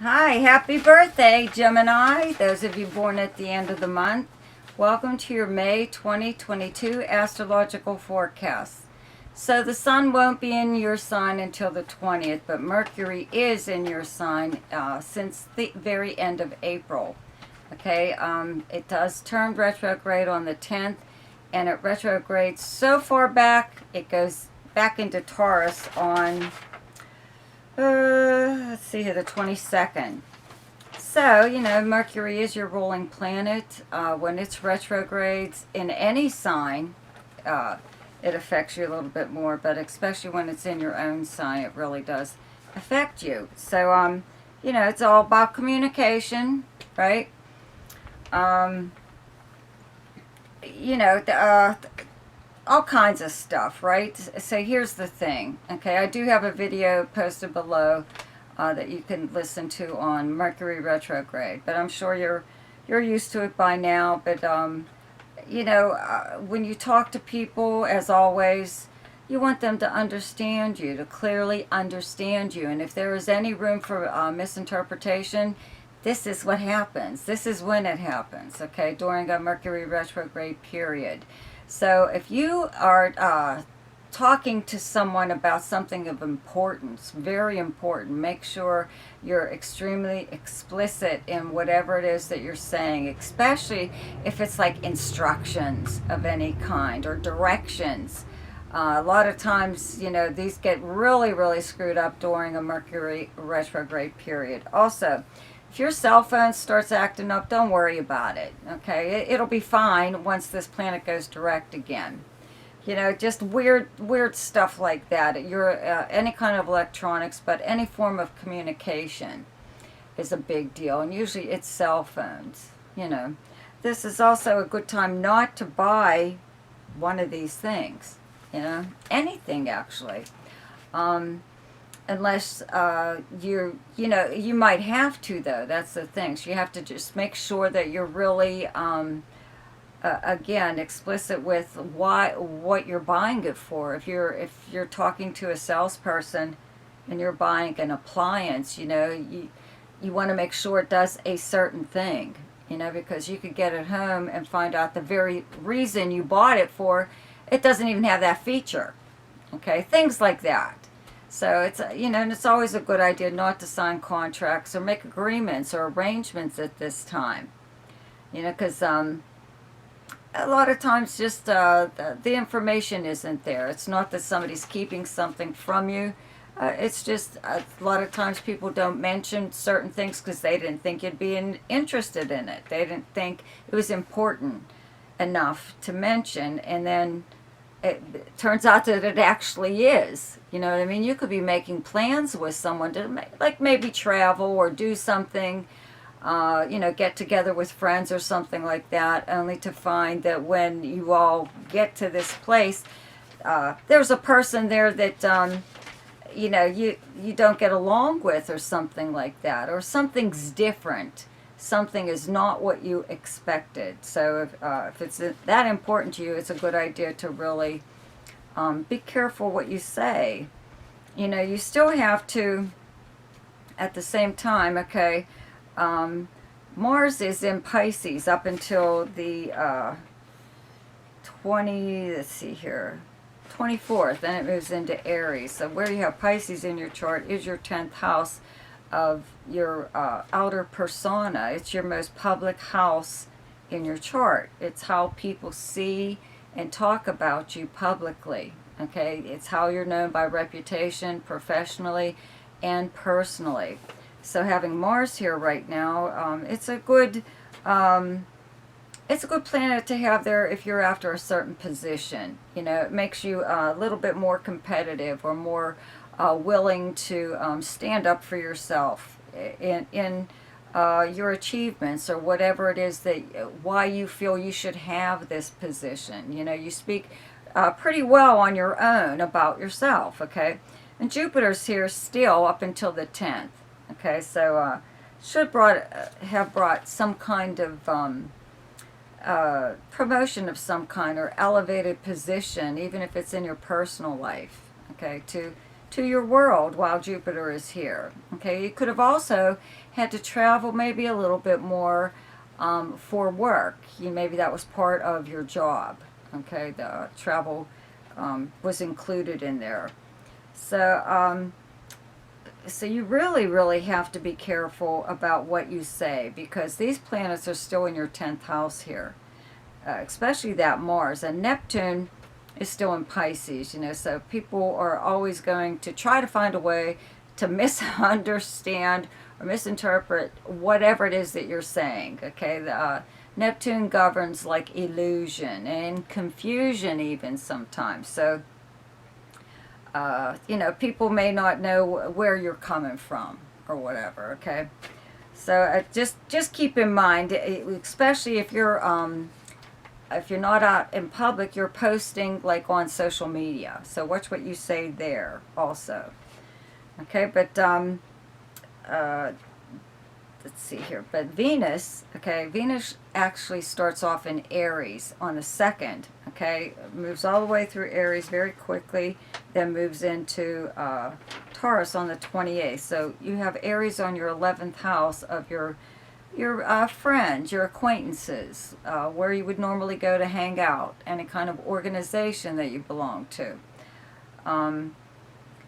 Hi, happy birthday, Gemini. Those of you born at the end of the month, welcome to your May 2022 astrological forecast. So the sun won't be in your sign until the 20th, but Mercury is in your sign since the very end of April. Okay, it does turn retrograde on the 10th, and it retrogrades so far back, it goes back into Taurus on let's see here, the 22nd. So, Mercury is your ruling planet. When it's retrogrades in any sign, it affects you a little bit more, but especially when it's in your own sign, it really does affect you. So, it's all about communication, right? Um, you know, all kinds of stuff, right? So here's the thing, okay? I do have a video posted below that you can listen to on Mercury retrograde, but I'm sure you're used to it by now. But when you talk to people, as always, you want them to understand you, to clearly understand you. And if there is any room for misinterpretation, this is what happens. This is when it happens, okay, during a Mercury retrograde period. So if you are talking to someone about something of importance, very important, make sure you're extremely explicit in whatever it is that you're saying, especially if it's like instructions of any kind or directions. A lot of times, these get really, really screwed up during a Mercury retrograde period. Also, if your cell phone starts acting up, don't worry about it, okay? It'll be fine once this planet goes direct again. Just weird stuff like that. Any kind of electronics, but any form of communication is a big deal, and usually it's cell phones. This is also a good time not to buy one of these things, anything actually. Unless you might have to, though. That's the thing. So you have to just make sure that you're really again explicit with what you're buying it for. If you're talking to a salesperson and you're buying an appliance, you want to make sure it does a certain thing, because you could get it home and find out the very reason you bought it for, it doesn't even have that feature. Okay, things like that. So it's and it's always a good idea not to sign contracts or make agreements or arrangements at this time. Because a lot of times just the information isn't there. It's not that somebody's keeping something from you. It's just a lot of times people don't mention certain things because they didn't think you'd be interested in it. They didn't think it was important enough to mention, and then it turns out that it actually is. You know what I mean? You could be making plans with someone to maybe travel or do something, get together with friends or something like that, only to find that when you all get to this place, there's a person there that, you don't get along with or something like that, or something's different. Something is not what you expected. So if it's that important to you, it's a good idea to really be careful what you say. You still have to, at the same time, okay, Mars is in Pisces up until the 24th, and it moves into Aries. So where you have Pisces in your chart is your 10th house of your outer persona. It's your most public house in your chart. It's how people see and talk about you publicly. Okay, it's how you're known by reputation, professionally and personally. So having Mars here right now, it's a good planet to have there if you're after a certain position. It makes you a little bit more competitive or more willing to stand up for yourself in your achievements or whatever it is that why you feel you should have this position. You speak pretty well on your own about yourself, okay? And Jupiter's here still up until the 10th, okay? So should have brought some kind of promotion of some kind or elevated position, even if it's in your personal life, okay, to to your world while Jupiter is here. Okay, you could have also had to travel maybe a little bit more for work. Maybe that was part of your job. Okay, the travel was included in there. So, so you really, really have to be careful about what you say, because these planets are still in your 10th house here, especially that Mars. And Neptune is still in Pisces, so people are always going to try to find a way to misunderstand or misinterpret whatever it is that you're saying, okay? Neptune governs like illusion and confusion even sometimes. So, people may not know where you're coming from or whatever, okay? So just keep in mind, especially if you're not out in public, you're posting like on social media. So watch what you say there also. Okay, but let's see here. But Venus, okay, Venus actually starts off in Aries on the 2nd, okay? Moves all the way through Aries very quickly, then moves into Taurus on the 28th. So you have Aries on your 11th house of your friends, your acquaintances, where you would normally go to hang out, any kind of organization that you belong to.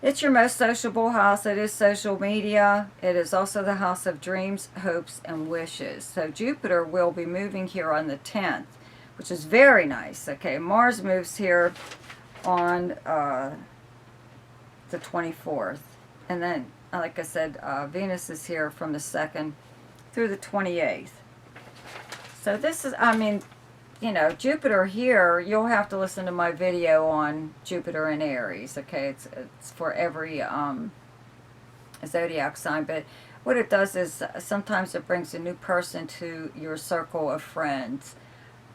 It's your most sociable house. It is social media. It is also the house of dreams, hopes, and wishes. So Jupiter will be moving here on the 10th, which is very nice. Okay, Mars moves here on the 24th. And then, like I said, Venus is here from the 2nd through the 28th. So this is, Jupiter here, you'll have to listen to my video on Jupiter in Aries, okay? It's for every zodiac sign, but what it does is sometimes it brings a new person to your circle of friends,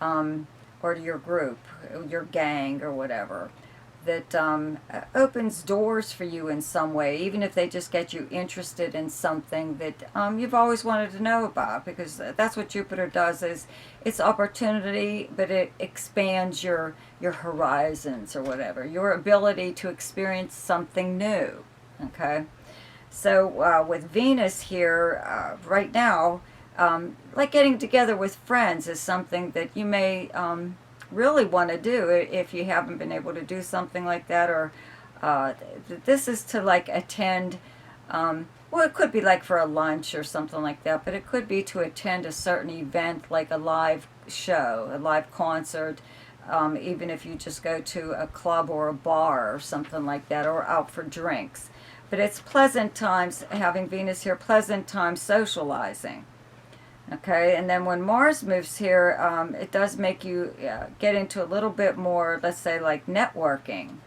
or to your group, your gang, or whatever, that opens doors for you in some way, even if they just get you interested in something that you've always wanted to know about, because that's what Jupiter does. Is it's opportunity, but it expands your horizons, or whatever, your ability to experience something new. Okay, so with Venus here right now, like getting together with friends is something that you may really want to do if you haven't been able to do something like that, or this is to like attend, well, it could be like for a lunch or something like that, but it could be to attend a certain event, like a live show, a live concert, even if you just go to a club or a bar or something like that, or out for drinks. But it's pleasant times, having Venus here, pleasant times socializing. Okay, and then when Mars moves here, it does make you get into a little bit more, let's say, like networking.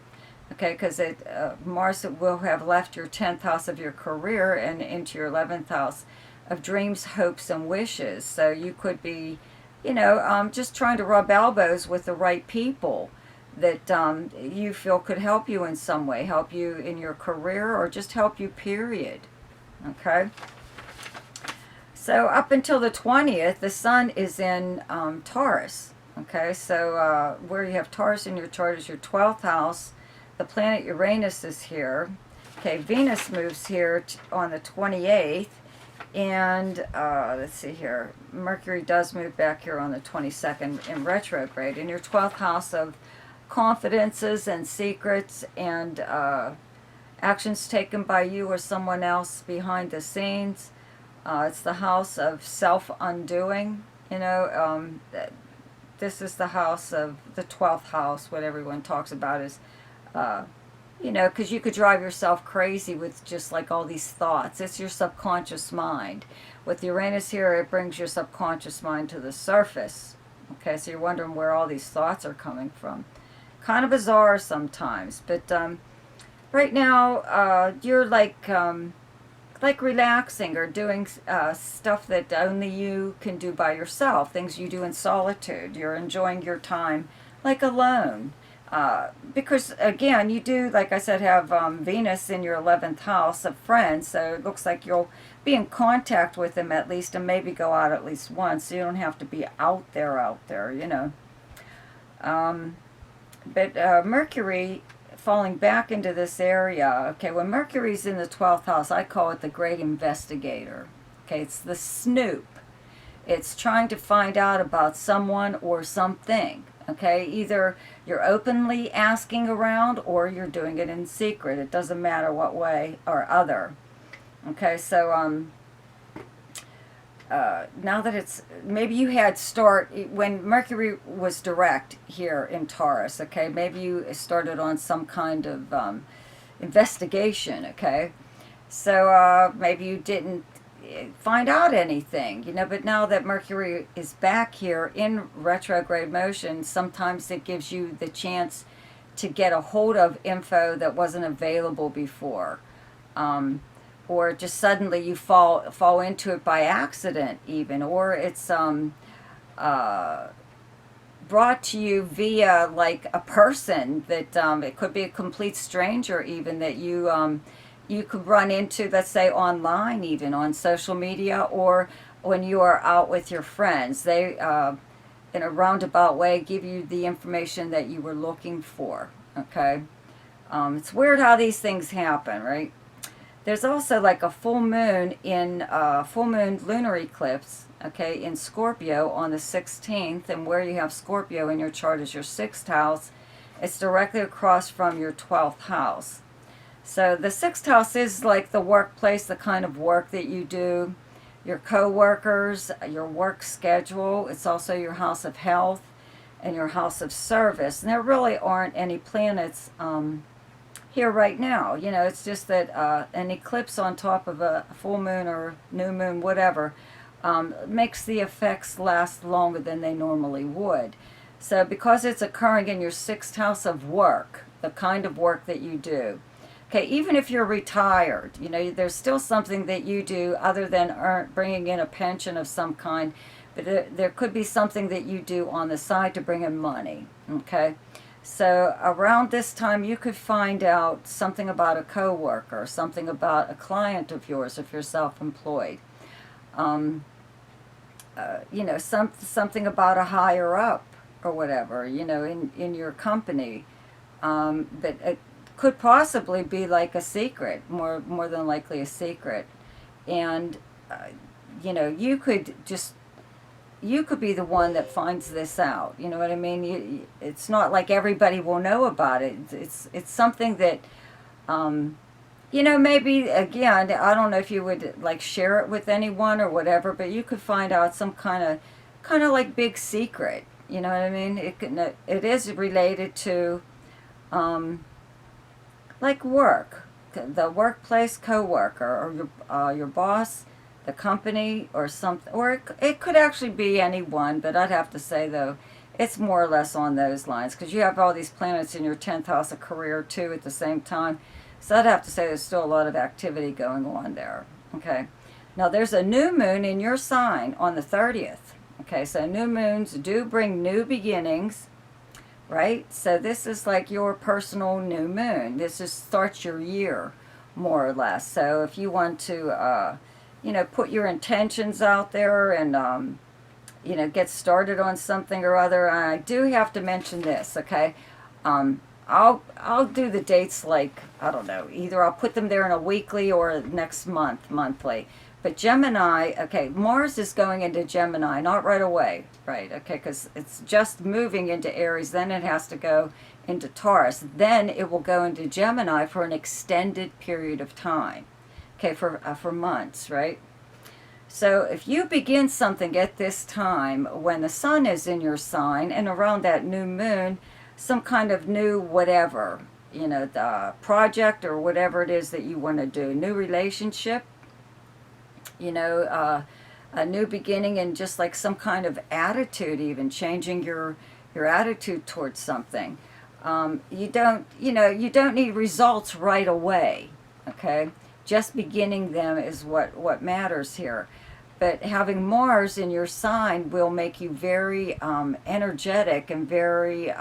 Okay, because Mars will have left your 10th house of your career and into your 11th house of dreams, hopes, and wishes. So you could be, just trying to rub elbows with the right people that you feel could help you in some way, help you in your career, or just help you, period. Okay? So up until the 20th, the sun is in Taurus. Okay, so where you have Taurus in your chart is your 12th house. The planet Uranus is here. Okay, Venus moves here on the 28th. And let's see here. Mercury does move back here on the 22nd in retrograde. In your 12th house of confidences and secrets and actions taken by you or someone else behind the scenes. It's the house of self-undoing, this is the house of the 12th house. What everyone talks about is, because you could drive yourself crazy with just like all these thoughts. It's your subconscious mind. With Uranus here, it brings your subconscious mind to the surface. Okay, so you're wondering where all these thoughts are coming from. Kind of bizarre sometimes, but right now you're like relaxing or doing stuff that only you can do by yourself, things you do in solitude. You're enjoying your time like alone. Because again, you do, like I said, have Venus in your 11th house of friends, so it looks like you'll be in contact with them at least, and maybe go out at least once, so you don't have to be out there, But Mercury falling back into this area, okay, when Mercury's in the 12th house, I call it the great investigator. Okay, it's the snoop. It's trying to find out about someone or something. Okay, either you're openly asking around or you're doing it in secret. It doesn't matter what way or other. Okay, so now that it's, maybe you had when Mercury was direct here in Taurus, okay, maybe you started on some kind of investigation, okay, so maybe you didn't find out anything, but now that Mercury is back here in retrograde motion, sometimes it gives you the chance to get a hold of info that wasn't available before. Or just suddenly you fall into it by accident even, or it's brought to you via like a person that it could be a complete stranger even that you could run into, let's say online, even on social media, or when you are out with your friends. They in a roundabout way give you the information that you were looking for. Okay, it's weird how these things happen, right? There's also like a full moon lunar eclipse, okay, in Scorpio on the 16th, and where you have Scorpio in your chart is your 6th house. It's directly across from your 12th house. So the 6th house is like the workplace, the kind of work that you do, your co-workers, your work schedule. It's also your house of health and your house of service. And there really aren't any planets here right now. It's just that an eclipse on top of a full moon or new moon, whatever, makes the effects last longer than they normally would. So because it's occurring in your 6th house of work, the kind of work that you do, okay, even if you're retired, there's still something that you do other than bringing in a pension of some kind, but there could be something that you do on the side to bring in money, okay? So around this time, you could find out something about a coworker, something about a client of yours if you're self-employed. Something about a higher up or whatever, in your company. But it could possibly be like a secret, more than likely a secret. And, you could be the one that finds this out. You know what I mean? It's not like everybody will know about it. It's something that, maybe, again, I don't know if you would like share it with anyone or whatever, but you could find out some kind of like big secret. You know what I mean? It is related to, like work, the workplace coworker, or your boss, the company, or something, or it could actually be anyone, but I'd have to say, though, it's more or less on those lines, because you have all these planets in your 10th house of career, too, at the same time, so I'd have to say there's still a lot of activity going on there, okay? Now, there's a new moon in your sign on the 30th, okay? So new moons do bring new beginnings, right? So this is like your personal new moon. This just starts your year, more or less. So if you want to, put your intentions out there and, get started on something or other. And I do have to mention this, okay? I'll do the dates like, I don't know, either I'll put them there in a weekly or next monthly. But Gemini, okay, Mars is going into Gemini, not right away, right? Okay, because it's just moving into Aries, then it has to go into Taurus. Then it will go into Gemini for an extended period of time, okay, for months, right? So if you begin something at this time when the sun is in your sign and around that new moon, some kind of new whatever, the project or whatever it is that you want to do, new relationship, a new beginning, and just like some kind of attitude, even changing your attitude towards something. You don't need results right away, okay? Just beginning them is what matters here. But having Mars in your sign will make you very energetic and very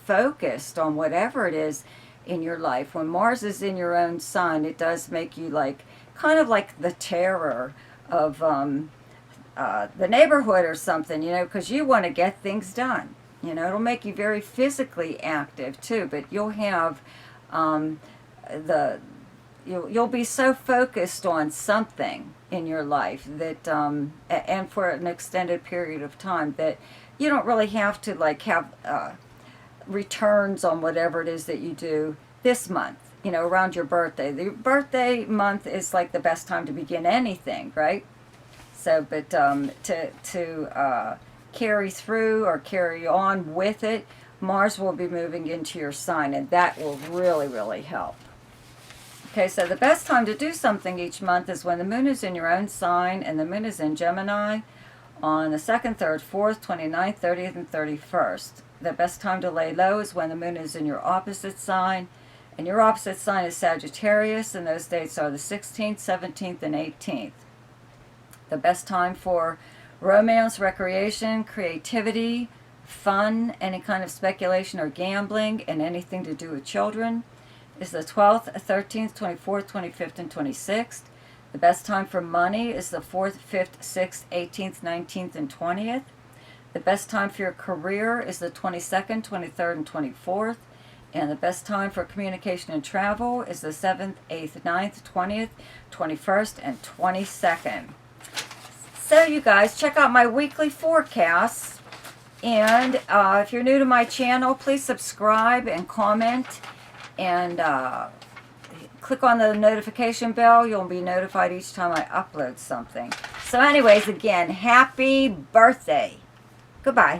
focused on whatever it is in your life. When Mars is in your own sign, it does make you like kind of like the terror of the neighborhood or something, because you want to get things done. It'll make you very physically active too, but you'll have The you'll be so focused on something in your life that and for an extended period of time that you don't really have to like have returns on whatever it is that you do this month, you know, around your birthday. The birthday month is like the best time to begin anything, right? So, but to carry through or carry on with it, Mars will be moving into your sign, and that will really, really help. Okay, so the best time to do something each month is when the moon is in your own sign, and the moon is in Gemini on the 2nd, 3rd, 4th, 29th, 30th, and 31st. The best time to lay low is when the moon is in your opposite sign, and your opposite sign is Sagittarius, and those dates are the 16th, 17th, and 18th. The best time for romance, recreation, creativity, fun, any kind of speculation or gambling, and anything to do with children is the 12th, 13th, 24th, 25th, and 26th. The best time for money is the 4th, 5th, 6th, 18th, 19th, and 20th. The best time for your career is the 22nd, 23rd, and 24th. And the best time for communication and travel is the 7th, 8th, 9th, 20th, 21st, and 22nd. So you guys, check out my weekly forecasts. And if you're new to my channel, please subscribe and comment. And click on the notification bell. You'll be notified each time I upload something. So anyways, again, happy birthday. Goodbye.